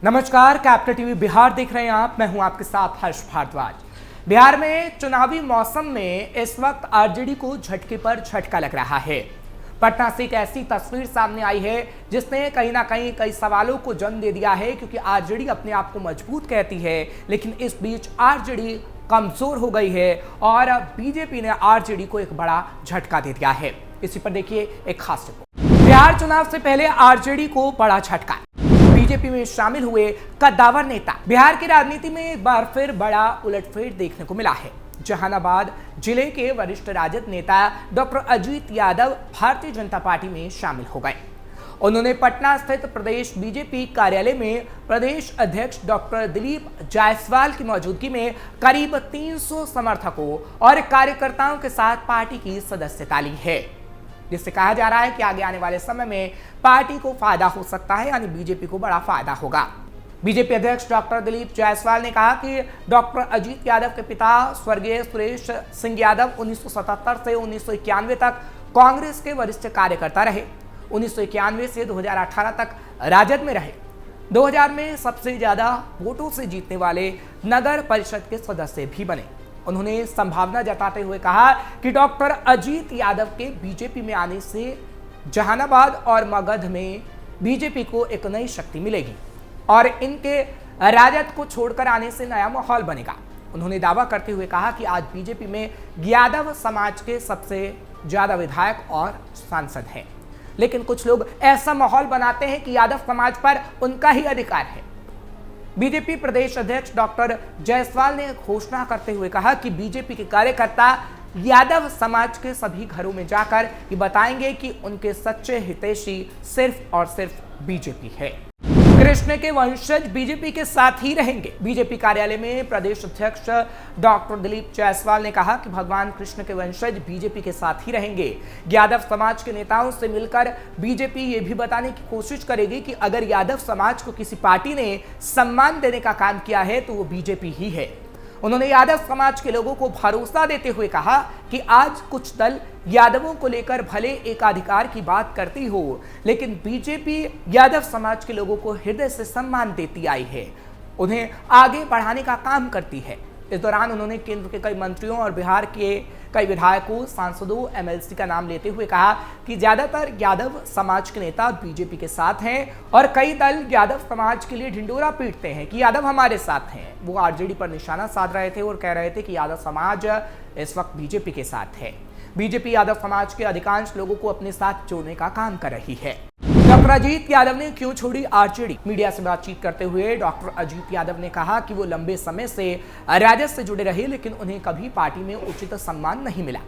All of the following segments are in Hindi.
नमस्कार, कैपिटल टीवी बिहार देख रहे हैं आप। मैं हूं आपके साथ हर्ष भारद्वाज। बिहार में चुनावी मौसम में इस वक्त आरजेडी को झटके पर झटका लग रहा है। पटना से एक ऐसी तस्वीर सामने आई है जिसने कहीं ना कहीं कई सवालों को जन्म दे दिया है, क्योंकि आरजेडी अपने आप को मजबूत कहती है, लेकिन इस बीच आरजेडी कमजोर हो गई है और बीजेपी ने आरजेडी को एक बड़ा झटका दे दिया है। इसी पर देखिए एक खास रिपोर्ट। बिहार चुनाव से पहले आरजेडी को बड़ा झटका। बीजेपी में शामिल हुए कद्दावर नेता। बिहार की राजनीति में एक बार फिर बड़ा उलटफेर देखने को मिला है। जहानाबाद जिले के वरिष्ठ राजद नेता डॉक्टर अजीत यादव भारतीय जनता पार्टी में शामिल हो गए। उन्होंने पटना स्थित प्रदेश बीजेपी कार्यालय में प्रदेश अध्यक्ष डॉक्टर दिलीप जायसवाल की मौजूदगी में करीब 300 समर्थकों और कार्यकर्ताओं के साथ पार्टी की सदस्यता ली है, जिससे कहा जा रहा है कि आगे आने वाले समय में पार्टी को फायदा हो सकता है, यानी बीजेपी को बड़ा फायदा होगा। बीजेपी अध्यक्ष डॉक्टर दिलीप जायसवाल ने कहा कि डॉक्टर अजीत यादव के पिता स्वर्गीय सुरेश सिंह यादव 1977 से 1991 तक कांग्रेस के वरिष्ठ कार्यकर्ता रहे। 1991 से 2018 तक राजद में रहे। 2000 में सबसे ज्यादा वोटों से जीतने वाले नगर परिषद के सदस्य भी बने। उन्होंने संभावना जताते हुए कहा कि डॉक्टर अजीत यादव के बीजेपी में आने से जहानाबाद और मगध में बीजेपी को एक नई शक्ति मिलेगी और इनके राजद को छोड़कर आने से नया माहौल बनेगा। उन्होंने दावा करते हुए कहा कि आज बीजेपी में यादव समाज के सबसे ज्यादा विधायक और सांसद हैं, लेकिन कुछ लोग ऐसा माहौल बनाते हैं कि यादव समाज पर उनका ही अधिकार है। बीजेपी प्रदेश अध्यक्ष डॉक्टर जायसवाल ने घोषणा करते हुए कहा कि बीजेपी के कार्यकर्ता यादव समाज के सभी घरों में जाकर ये बताएंगे कि उनके सच्चे हितैषी सिर्फ और सिर्फ बीजेपी है। कृष्ण के वंशज बीजेपी के साथ ही रहेंगे। बीजेपी कार्यालय में प्रदेश अध्यक्ष डॉक्टर दिलीप जायसवाल ने कहा कि भगवान कृष्ण के वंशज बीजेपी के साथ ही रहेंगे। यादव समाज के नेताओं से मिलकर बीजेपी ये भी बताने की कोशिश करेगी कि अगर यादव समाज को किसी पार्टी ने सम्मान देने का काम किया है तो वो बीजेपी ही है। उन्होंने यादव समाज के लोगों को भरोसा देते हुए कहा कि आज कुछ दल यादवों को लेकर भले एकाधिकार की बात करती हो, लेकिन बीजेपी यादव समाज के लोगों को हृदय से सम्मान देती आई है, उन्हें आगे बढ़ाने का काम करती है। इस दौरान उन्होंने केंद्र के कई मंत्रियों और बिहार के कई विधायकों, सांसदों, एमएलसी का नाम लेते हुए कहा कि ज्यादातर यादव समाज के नेता बीजेपी के साथ हैं और कई दल यादव समाज के लिए ढिंडोरा पीटते हैं कि यादव हमारे साथ हैं। वो आरजेडी पर निशाना साध रहे थे और कह रहे थे कि यादव समाज इस वक्त बीजेपी के साथ है। बीजेपी यादव समाज के अधिकांश लोगों को अपने साथ जोड़ने का काम कर रही है। डॉक्टर अजीत यादव ने क्यों छोड़ी आरजेडी? मीडिया से बातचीत करते हुए डॉक्टर अजीत यादव ने कहा कि वो लंबे समय से राजद से जुड़े रहे, लेकिन उन्हें कभी पार्टी में उचित सम्मान नहीं मिला।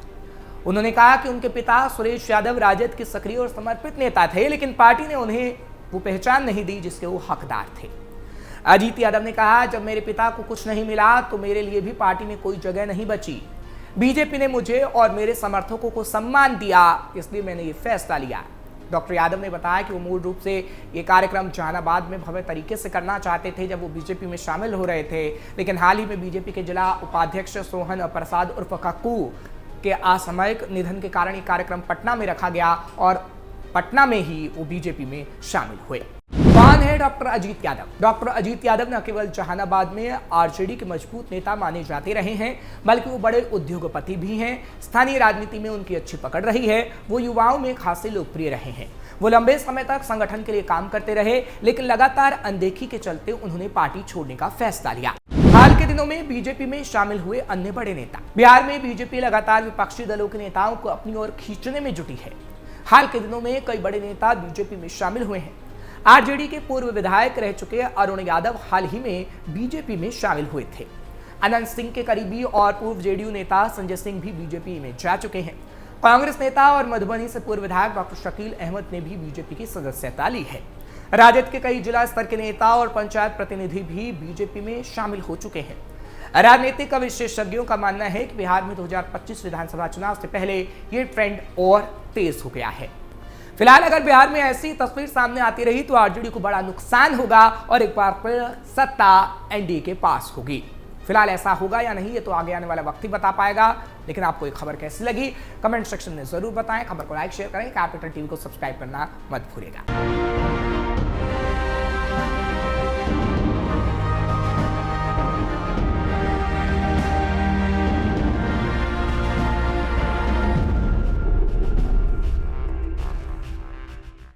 उन्होंने कहा कि उनके पिता सुरेश यादव राजद के सक्रिय और समर्पित नेता थे, लेकिन पार्टी ने उन्हें वो पहचान नहीं दी जिसके वो हकदार थे। अजीत यादव ने कहा, जब मेरे पिता को कुछ नहीं मिला तो मेरे लिए भी पार्टी में कोई जगह नहीं बची। बीजेपी ने मुझे और मेरे समर्थकों को सम्मान दिया, इसलिए मैंने ये फैसला लिया। डॉक्टर यादव ने बताया कि वो मूल रूप से ये कार्यक्रम जहानाबाद में भव्य तरीके से करना चाहते थे जब वो बीजेपी में शामिल हो रहे थे, लेकिन हाल ही में बीजेपी के जिला उपाध्यक्ष सोहन प्रसाद उर्फ कक्कू के असामयिक निधन के कारण ये कार्यक्रम पटना में रखा गया और पटना में ही वो बीजेपी में शामिल हुए। कौन है डॉक्टर अजीत यादव? डॉक्टर अजीत यादव न केवल जहानाबाद में आरजेडी के मजबूत नेता माने जाते रहे हैं, बल्कि वो बड़े उद्योगपति भी हैं। स्थानीय राजनीति में उनकी अच्छी पकड़ रही है। वो युवाओं में खासे लोकप्रिय रहे हैं। वो लंबे समय तक संगठन के लिए काम करते रहे, लेकिन लगातार अनदेखी के चलते उन्होंने पार्टी छोड़ने का फैसला लिया। हाल के दिनों में बीजेपी में शामिल हुए अन्य बड़े नेता। बिहार में बीजेपी लगातार विपक्षी दलों के नेताओं को अपनी ओर खींचने में जुटी है। हाल के दिनों में कई बड़े नेता बीजेपी में शामिल हुए हैं। आरजेडी के पूर्व विधायक रह चुके अरुण यादव हाल ही में बीजेपी में शामिल हुए थे। अनंत सिंह के करीबी और पूर्व जेडीयू नेता संजय सिंह भी बीजेपी में जा चुके हैं। कांग्रेस नेता और मधुबनी से पूर्व विधायक डॉक्टर शकील अहमद ने भी बीजेपी की सदस्यता ली है। राजद के कई जिला स्तर के नेता और पंचायत प्रतिनिधि भी बीजेपी में शामिल हो चुके हैं। राजनीतिक विशेषज्ञों का मानना है कि बिहार में 2025 विधानसभा चुनाव से पहले ये ट्रेंड और तेज हो गया है। फिलहाल अगर बिहार में ऐसी तस्वीर सामने आती रही तो आरजेडी को बड़ा नुकसान होगा और एक बार फिर सत्ता एनडीए के पास होगी। फिलहाल ऐसा होगा या नहीं ये तो आगे आने वाला वक्त ही बता पाएगा, लेकिन आपको ये खबर कैसी लगी कमेंट सेक्शन में जरूर बताएं। खबर को लाइक शेयर करें, कैपिटल टीवी को सब्सक्राइब करना मत भूलिएगा।